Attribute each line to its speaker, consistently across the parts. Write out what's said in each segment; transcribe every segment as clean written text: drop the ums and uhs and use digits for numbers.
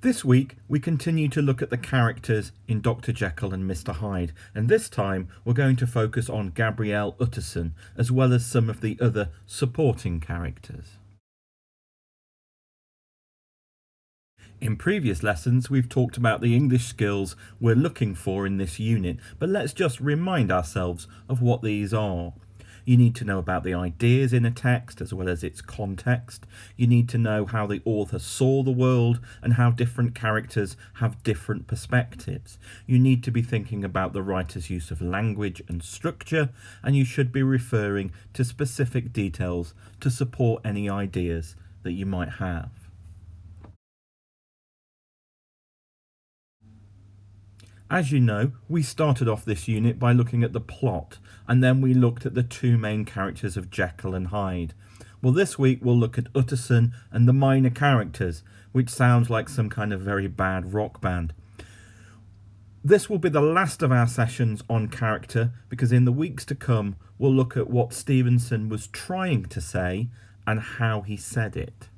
Speaker 1: This week, we continue to look at the characters in Dr. Jekyll and Mr. Hyde, and this time we're going to focus on Gabriel Utterson, as well as some of the other supporting characters. In previous lessons, we've talked about the English skills we're looking for in this unit, but let's just remind ourselves of what these are. You need to know about the ideas in a text as well as its context. You need to know how the author saw the world and how different characters have different perspectives. You need to be thinking about the writer's use of language and structure, and you should be referring to specific details to support any ideas that you might have. As you know, we started off this unit by looking at the plot, and then we looked at the two main characters of Jekyll and Hyde. Well, this week we'll look at Utterson and the minor characters, which sounds like some kind of very bad rock band. This will be the last of our sessions on character, because in the weeks to come we'll look at what Stevenson was trying to say and how he said it.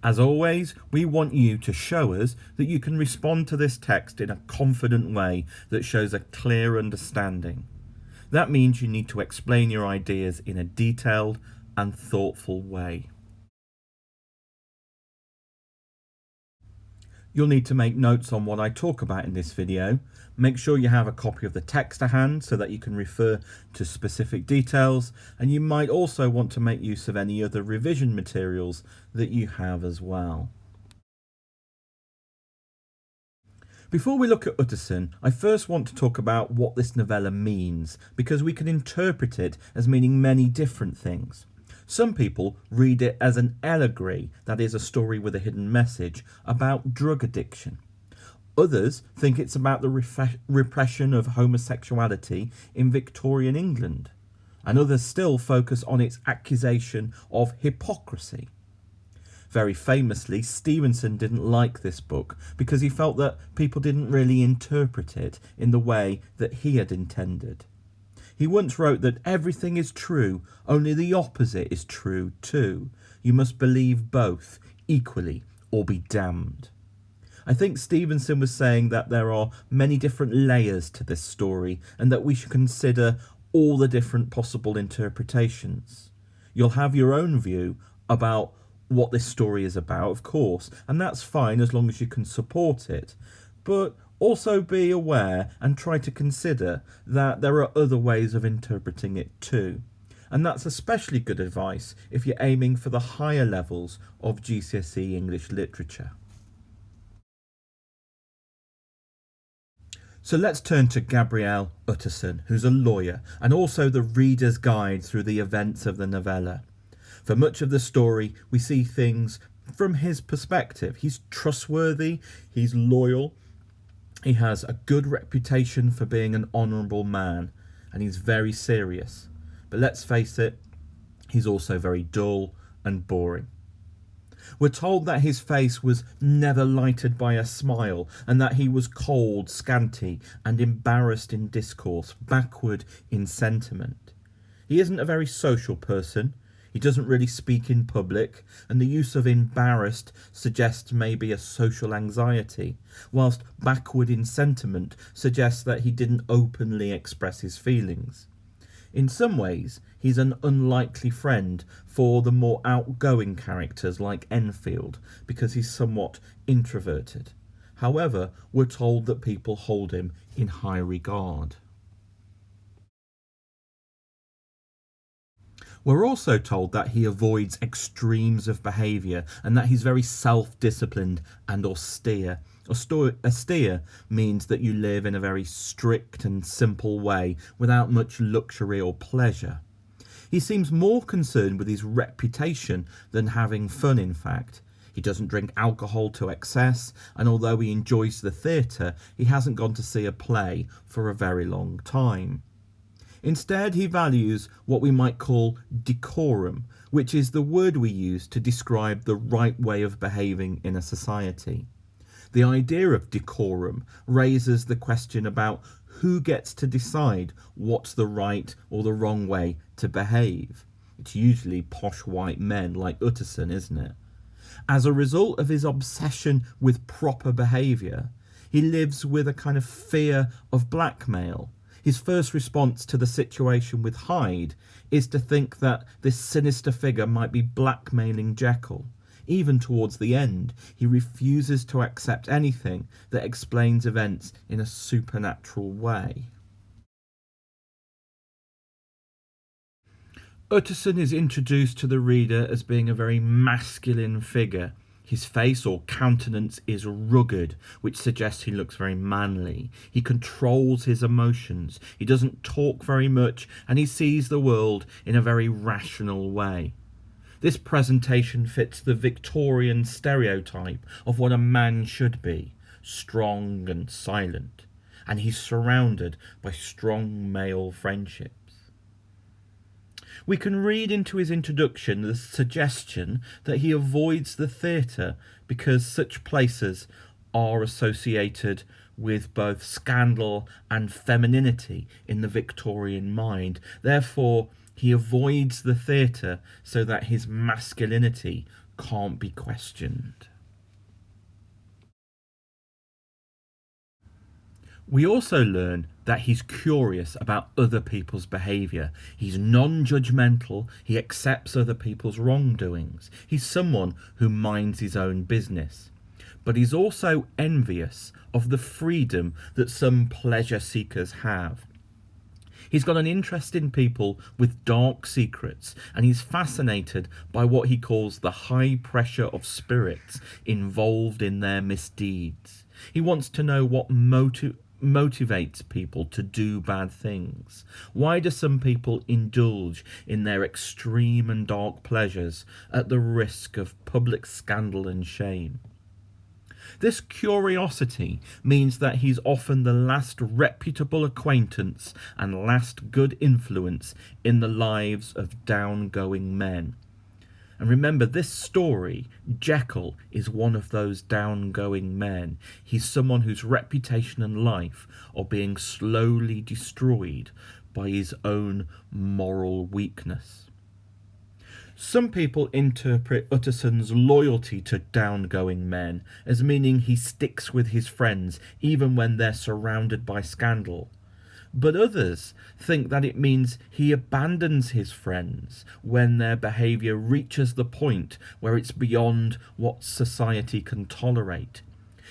Speaker 1: As always, we want you to show us that you can respond to this text in a confident way that shows a clear understanding. That means you need to explain your ideas in a detailed and thoughtful way. You'll need to make notes on what I talk about in this video. Make sure you have a copy of the text to hand so that you can refer to specific details, and you might also want to make use of any other revision materials that you have as well. Before we look at Utterson, I first want to talk about what this novella means, because we can interpret it as meaning many different things. Some people read it as an allegory, that is, a story with a hidden message about drug addiction. Others think it's about the repression of homosexuality in Victorian England, and others still focus on its accusation of hypocrisy. Very famously, Stevenson didn't like this book because he felt that people didn't really interpret it in the way that he had intended. He once wrote that everything is true, only the opposite is true too. You must believe both equally or be damned. I think Stevenson was saying that there are many different layers to this story and that we should consider all the different possible interpretations. You'll have your own view about what this story is about, of course, and that's fine as long as you can support it. But also be aware and try to consider that there are other ways of interpreting it too. And that's especially good advice if you're aiming for the higher levels of GCSE English literature. So let's turn to Gabriel Utterson, who's a lawyer and also the reader's guide through the events of the novella. For much of the story, we see things from his perspective. He's trustworthy, he's loyal, he has a good reputation for being an honourable man, and he's very serious. But let's face it, he's also very dull and boring. We're told that his face was never lighted by a smile, and that he was cold, scanty, and embarrassed in discourse, backward in sentiment. He isn't a very social person. He doesn't really speak in public, and the use of embarrassed suggests maybe a social anxiety, whilst backward in sentiment suggests that he didn't openly express his feelings. In some ways, he's an unlikely friend for the more outgoing characters like Enfield, because he's somewhat introverted. However, we're told that people hold him in high regard. We're also told that he avoids extremes of behaviour and that he's very self-disciplined and austere. Austere means that you live in a very strict and simple way without much luxury or pleasure. He seems more concerned with his reputation than having fun, in fact. He doesn't drink alcohol to excess, and although he enjoys the theatre, he hasn't gone to see a play for a very long time. Instead, he values what we might call decorum, which is the word we use to describe the right way of behaving in a society. The idea of decorum raises the question about who gets to decide what's the right or the wrong way to behave. It's usually posh white men like Utterson, isn't it? As a result of his obsession with proper behaviour, he lives with a kind of fear of blackmail. His first response to the situation with Hyde is to think that this sinister figure might be blackmailing Jekyll. Even towards the end, he refuses to accept anything that explains events in a supernatural way. Utterson is introduced to the reader as being a very masculine figure. His face or countenance is rugged, which suggests he looks very manly. He controls his emotions. He doesn't talk very much, and he sees the world in a very rational way. This presentation fits the Victorian stereotype of what a man should be, strong and silent, and he's surrounded by strong male friendships. We can read into his introduction the suggestion that he avoids the theatre because such places are associated with both scandal and femininity in the Victorian mind. Therefore, he avoids the theatre so that his masculinity can't be questioned. We also learn that he's curious about other people's behaviour. He's non-judgmental, he accepts other people's wrongdoings. He's someone who minds his own business. But he's also envious of the freedom that some pleasure seekers have. He's got an interest in people with dark secrets, and he's fascinated by what he calls the high pressure of spirits involved in their misdeeds. He wants to know what motivates people to do bad things. Why do some people indulge in their extreme and dark pleasures at the risk of public scandal and shame? This curiosity means that he's often the last reputable acquaintance and last good influence in the lives of down-going men. And remember, this story, Jekyll is one of those down-going men. He's someone whose reputation and life are being slowly destroyed by his own moral weakness. Some people interpret Utterson's loyalty to down-going men as meaning he sticks with his friends even when they're surrounded by scandal. But others think that it means he abandons his friends when their behaviour reaches the point where it's beyond what society can tolerate.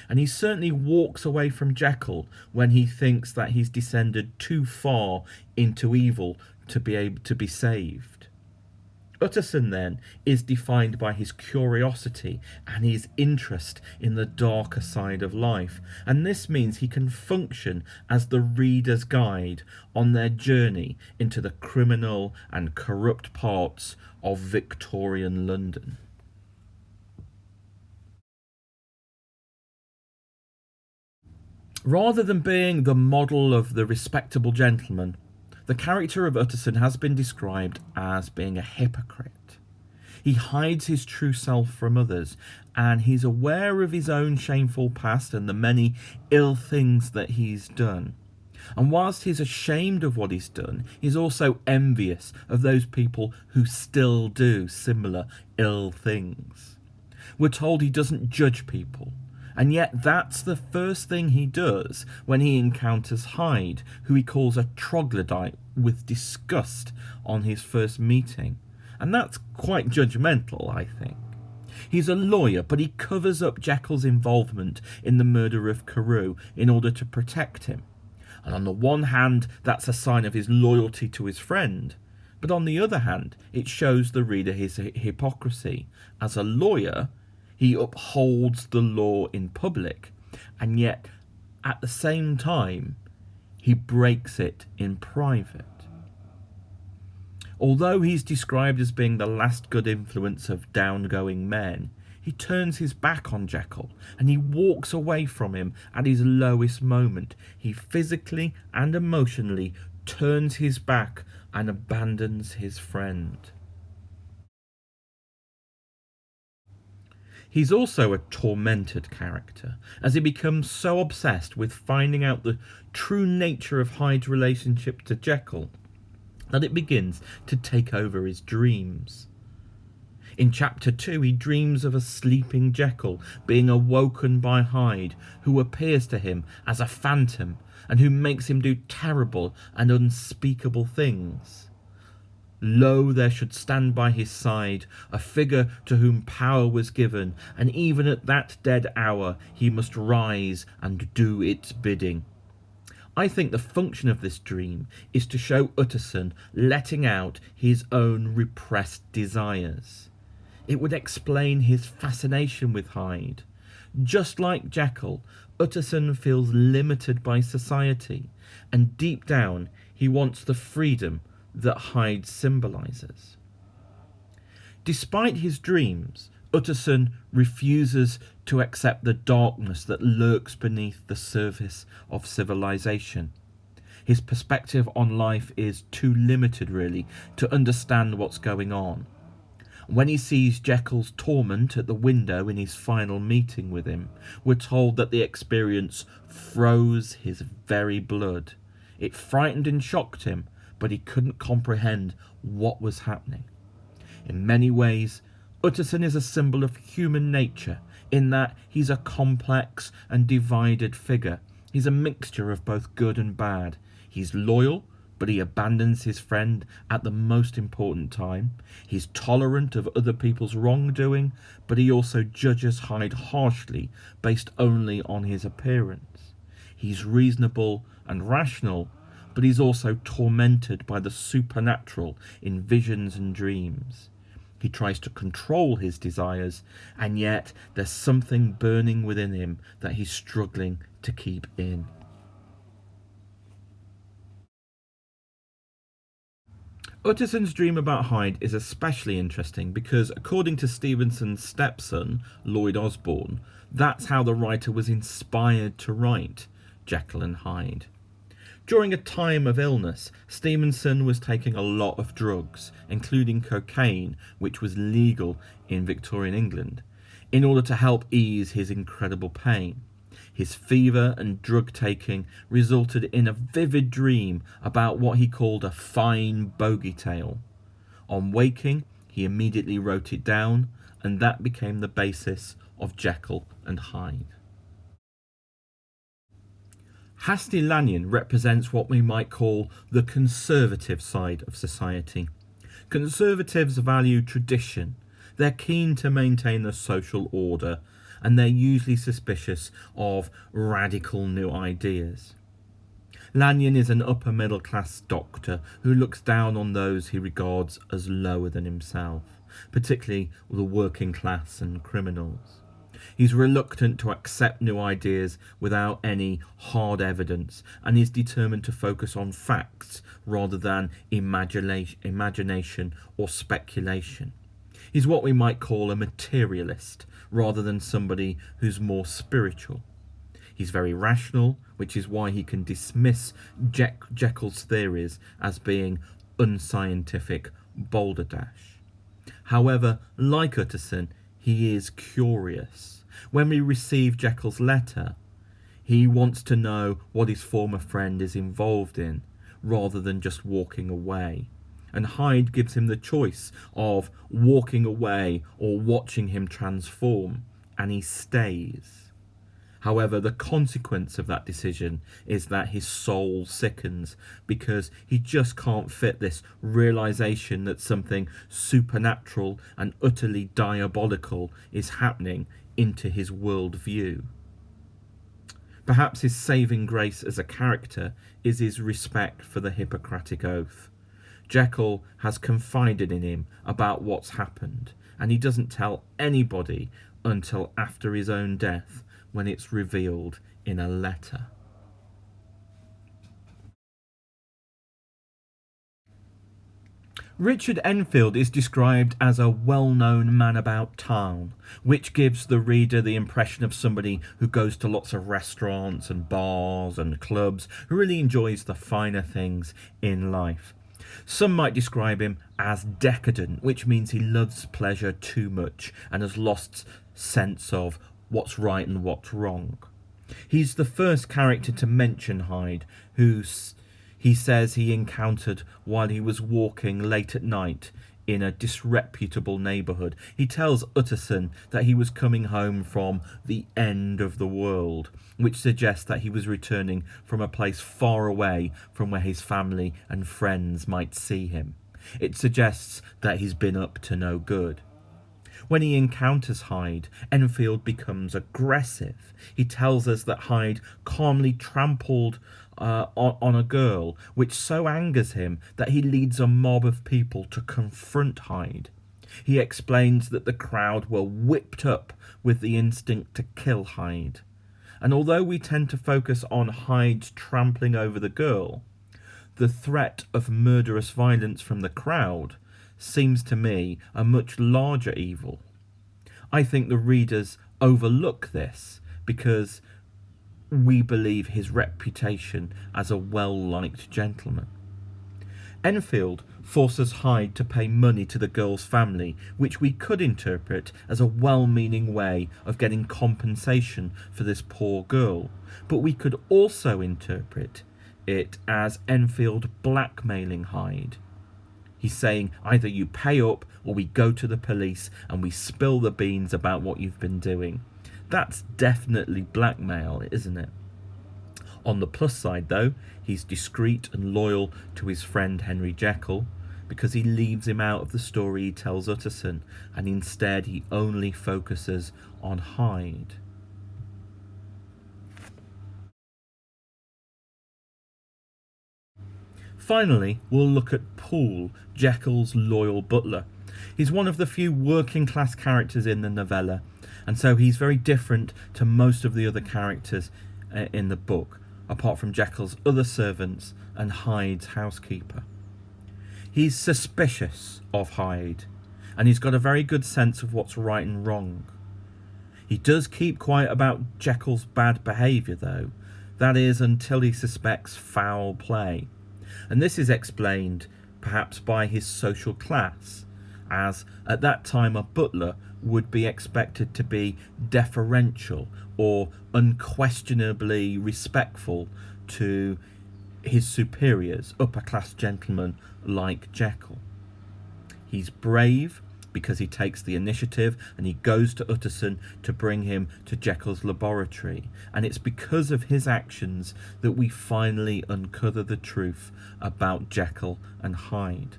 Speaker 1: And he certainly walks away from Jekyll when he thinks that he's descended too far into evil to be able to be saved. Utterson, then, is defined by his curiosity and his interest in the darker side of life, and this means he can function as the reader's guide on their journey into the criminal and corrupt parts of Victorian London. Rather than being the model of the respectable gentleman, the character of Utterson has been described as being a hypocrite. He hides his true self from others, and he's aware of his own shameful past and the many ill things that he's done. And whilst he's ashamed of what he's done, he's also envious of those people who still do similar ill things. We're told he doesn't judge people. And yet that's the first thing he does when he encounters Hyde, who he calls a troglodyte with disgust on his first meeting. And that's quite judgmental, I think. He's a lawyer, but he covers up Jekyll's involvement in the murder of Carew in order to protect him. And on the one hand, that's a sign of his loyalty to his friend. But on the other hand, it shows the reader his hypocrisy. As a lawyer, he upholds the law in public, and yet, at the same time, he breaks it in private. Although he's described as being the last good influence of down-going men, he turns his back on Jekyll, and he walks away from him at his lowest moment. He physically and emotionally turns his back and abandons his friend. He's also a tormented character, as he becomes so obsessed with finding out the true nature of Hyde's relationship to Jekyll that it begins to take over his dreams. In chapter 2, he dreams of a sleeping Jekyll being awoken by Hyde, who appears to him as a phantom and who makes him do terrible and unspeakable things. Lo, there should stand by his side a figure to whom power was given, and even at that dead hour he must rise and do its bidding. I think the function of this dream is to show Utterson letting out his own repressed desires. It would explain his fascination with Hyde. Just like Jekyll, Utterson feels limited by society, and deep down he wants the freedom that Hyde symbolises. Despite his dreams, Utterson refuses to accept the darkness that lurks beneath the surface of civilization. His perspective on life is too limited, really, to understand what's going on. When he sees Jekyll's torment at the window in his final meeting with him, we're told that the experience froze his very blood. It frightened and shocked him, but he couldn't comprehend what was happening. In many ways, Utterson is a symbol of human nature, in that he's a complex and divided figure. He's a mixture of both good and bad. He's loyal, but he abandons his friend at the most important time. He's tolerant of other people's wrongdoing, but he also judges Hyde harshly based only on his appearance. He's reasonable and rational, but he's also tormented by the supernatural in visions and dreams. He tries to control his desires, and yet there's something burning within him that he's struggling to keep in. Utterson's dream about Hyde is especially interesting because, according to Stevenson's stepson, Lloyd Osborne, that's how the writer was inspired to write Jekyll and Hyde. During a time of illness, Stevenson was taking a lot of drugs, including cocaine, which was legal in Victorian England, in order to help ease his incredible pain. His fever and drug taking resulted in a vivid dream about what he called a fine bogey tale. On waking, he immediately wrote it down, and that became the basis of Jekyll and Hyde. Hasty Lanyon represents what we might call the conservative side of society. Conservatives value tradition. They're keen to maintain the social order, and they're usually suspicious of radical new ideas. Lanyon is an upper middle class doctor who looks down on those he regards as lower than himself, particularly the working class and criminals. He's reluctant to accept new ideas without any hard evidence, and is determined to focus on facts rather than imagination or speculation. He's what we might call a materialist, rather than somebody who's more spiritual. He's very rational, which is why he can dismiss Jekyll's theories as being unscientific balderdash. However, like Utterson, he is curious. When we receive Jekyll's letter, he wants to know what his former friend is involved in, rather than just walking away. And Hyde gives him the choice of walking away or watching him transform, and he stays. However, the consequence of that decision is that his soul sickens, because he just can't fit this realization that something supernatural and utterly diabolical is happening into his worldview. Perhaps his saving grace as a character is his respect for the Hippocratic Oath. Jekyll has confided in him about what's happened, and he doesn't tell anybody until after his own death, when it's revealed in a letter. Richard Enfield is described as a well-known man about town, which gives the reader the impression of somebody who goes to lots of restaurants and bars and clubs, who really enjoys the finer things in life. Some might describe him as decadent, which means he loves pleasure too much and has lost sense of what's right and what's wrong. He's the first character to mention Hyde, he says he encountered while he was walking late at night in a disreputable neighbourhood. He tells Utterson that he was coming home from the end of the world, which suggests that he was returning from a place far away from where his family and friends might see him. It suggests that he's been up to no good. When he encounters Hyde, Enfield becomes aggressive. He tells us that Hyde calmly trampled on a girl, which so angers him that he leads a mob of people to confront Hyde. He explains that the crowd were whipped up with the instinct to kill Hyde. And although we tend to focus on Hyde's trampling over the girl, the threat of murderous violence from the crowd seems to me a much larger evil. I think the readers overlook this because we believe his reputation as a well-liked gentleman. Enfield forces Hyde to pay money to the girl's family, which we could interpret as a well-meaning way of getting compensation for this poor girl, but we could also interpret it as Enfield blackmailing Hyde. He's saying either you pay up or we go to the police and we spill the beans about what you've been doing. That's definitely blackmail, isn't it? On the plus side, though, he's discreet and loyal to his friend Henry Jekyll because he leaves him out of the story he tells Utterson, and instead he only focuses on Hyde. Finally, we'll look at Poole, Jekyll's loyal butler. He's one of the few working class characters in the novella, and so he's very different to most of the other characters in the book, apart from Jekyll's other servants and Hyde's housekeeper. He's suspicious of Hyde, and he's got a very good sense of what's right and wrong. He does keep quiet about Jekyll's bad behaviour, though. That is, until he suspects foul play. And this is explained perhaps by his social class, as at that time a butler would be expected to be deferential or unquestionably respectful to his superiors, upper class gentlemen like Jekyll. He's brave because he takes the initiative and he goes to Utterson to bring him to Jekyll's laboratory, and it's because of his actions that we finally uncover the truth about Jekyll and Hyde.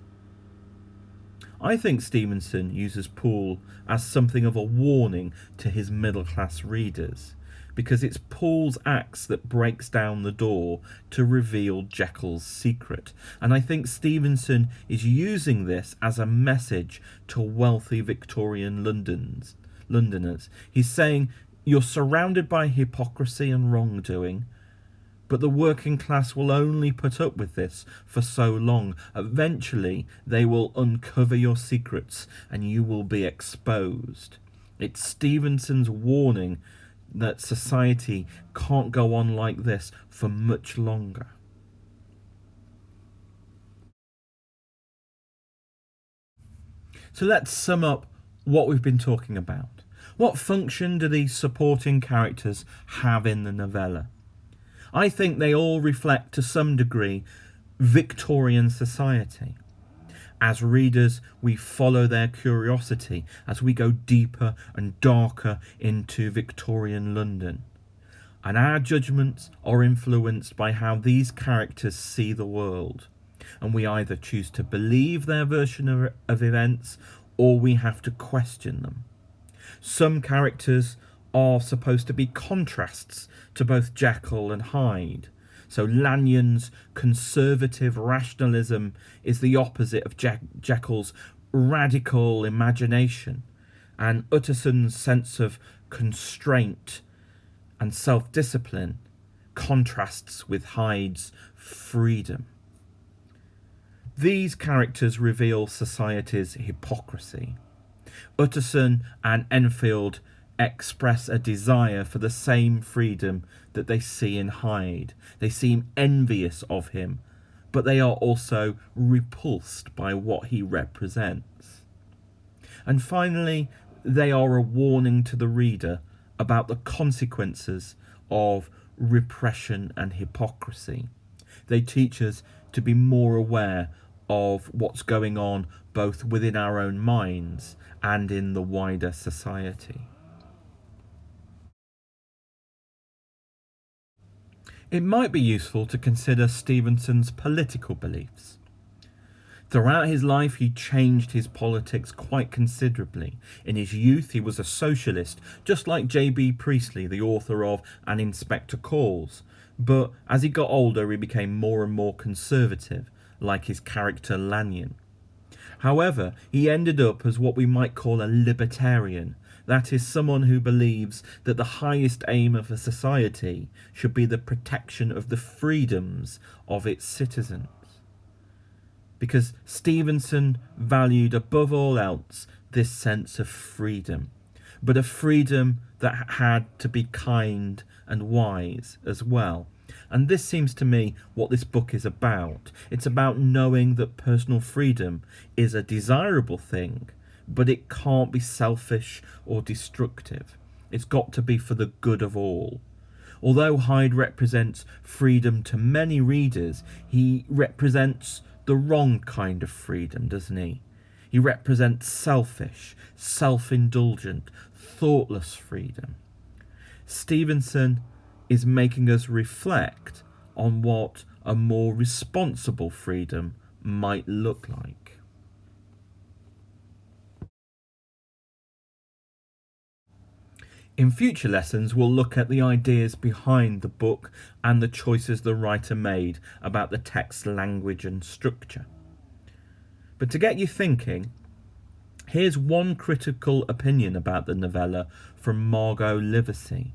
Speaker 1: I think Stevenson uses Poole as something of a warning to his middle-class readers, because it's Poole's acts that breaks down the door to reveal Jekyll's secret. And I think Stevenson is using this as a message to wealthy Victorian Londoners. He's saying, you're surrounded by hypocrisy and wrongdoing, but the working class will only put up with this for so long. Eventually, they will uncover your secrets and you will be exposed. It's Stevenson's warning that society can't go on like this for much longer. So let's sum up what we've been talking about. What function do these supporting characters have in the novella? I think they all reflect to some degree Victorian society. As readers, we follow their curiosity as we go deeper and darker into Victorian London. And our judgments are influenced by how these characters see the world. And we either choose to believe their version of events, or we have to question them. Some characters are supposed to be contrasts to both Jekyll and Hyde. So Lanyon's conservative rationalism is the opposite of Jekyll's radical imagination, and Utterson's sense of constraint and self-discipline contrasts with Hyde's freedom. These characters reveal society's hypocrisy. Utterson and Enfield express a desire for the same freedom that they see in Hyde. They seem envious of him, but they are also repulsed by what he represents. And finally, they are a warning to the reader about the consequences of repression and hypocrisy. They teach us to be more aware of what's going on both within our own minds and in the wider society. It might be useful to consider Stevenson's political beliefs. Throughout his life, he changed his politics quite considerably. In his youth, he was a socialist, just like J.B. Priestley, the author of An Inspector Calls. But as he got older, he became more and more conservative, like his character Lanyon. However, he ended up as what we might call a libertarian. That is, someone who believes that the highest aim of a society should be the protection of the freedoms of its citizens. Because Stevenson valued above all else this sense of freedom, but a freedom that had to be kind and wise as well. And this seems to me what this book is about. It's about knowing that personal freedom is a desirable thing, but it can't be selfish or destructive. It's got to be for the good of all. Although Hyde represents freedom to many readers, he represents the wrong kind of freedom, doesn't he? He represents selfish, self-indulgent, thoughtless freedom. Stevenson is making us reflect on what a more responsible freedom might look like. In future lessons, we'll look at the ideas behind the book and the choices the writer made about the text's language and structure. But to get you thinking, here's one critical opinion about the novella from Margot Livesey.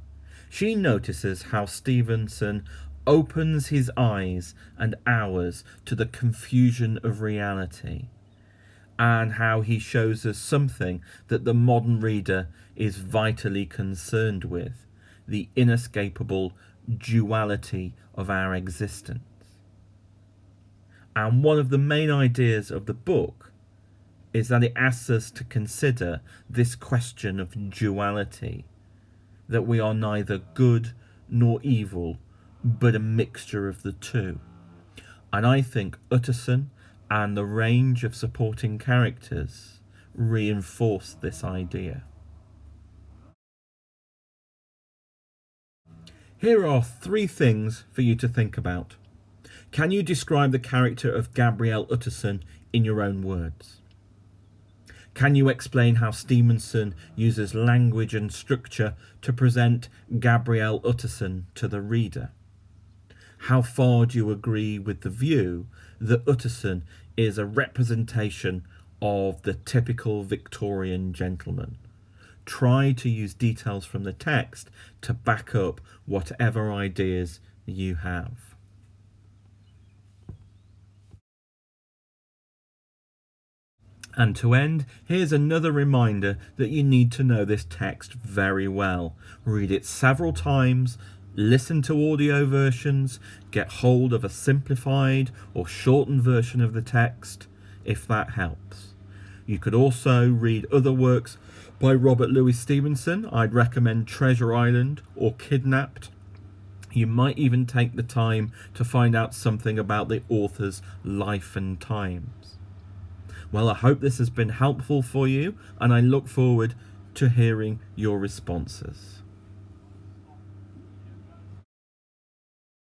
Speaker 1: She notices how Stevenson opens his eyes and ours to the confusion of reality, and how he shows us something that the modern reader is vitally concerned with, the inescapable duality of our existence. And one of the main ideas of the book is that it asks us to consider this question of duality, that we are neither good nor evil, but a mixture of the two. And I think Utterson and the range of supporting characters reinforce this idea. Here are 3 things for you to think about. Can you describe the character of Gabriel Utterson in your own words? Can you explain how Stevenson uses language and structure to present Gabriel Utterson to the reader? How far do you agree with the view that Utterson is a representation of the typical Victorian gentleman? Try to use details from the text to back up whatever ideas you have. And to end, here's another reminder that you need to know this text very well. Read it several times, listen to audio versions, get hold of a simplified or shortened version of the text, if that helps. You could also read other works by Robert Louis Stevenson. I'd recommend Treasure Island or Kidnapped. You might even take the time to find out something about the author's life and times. Well, I hope this has been helpful for you, and I look forward to hearing your responses.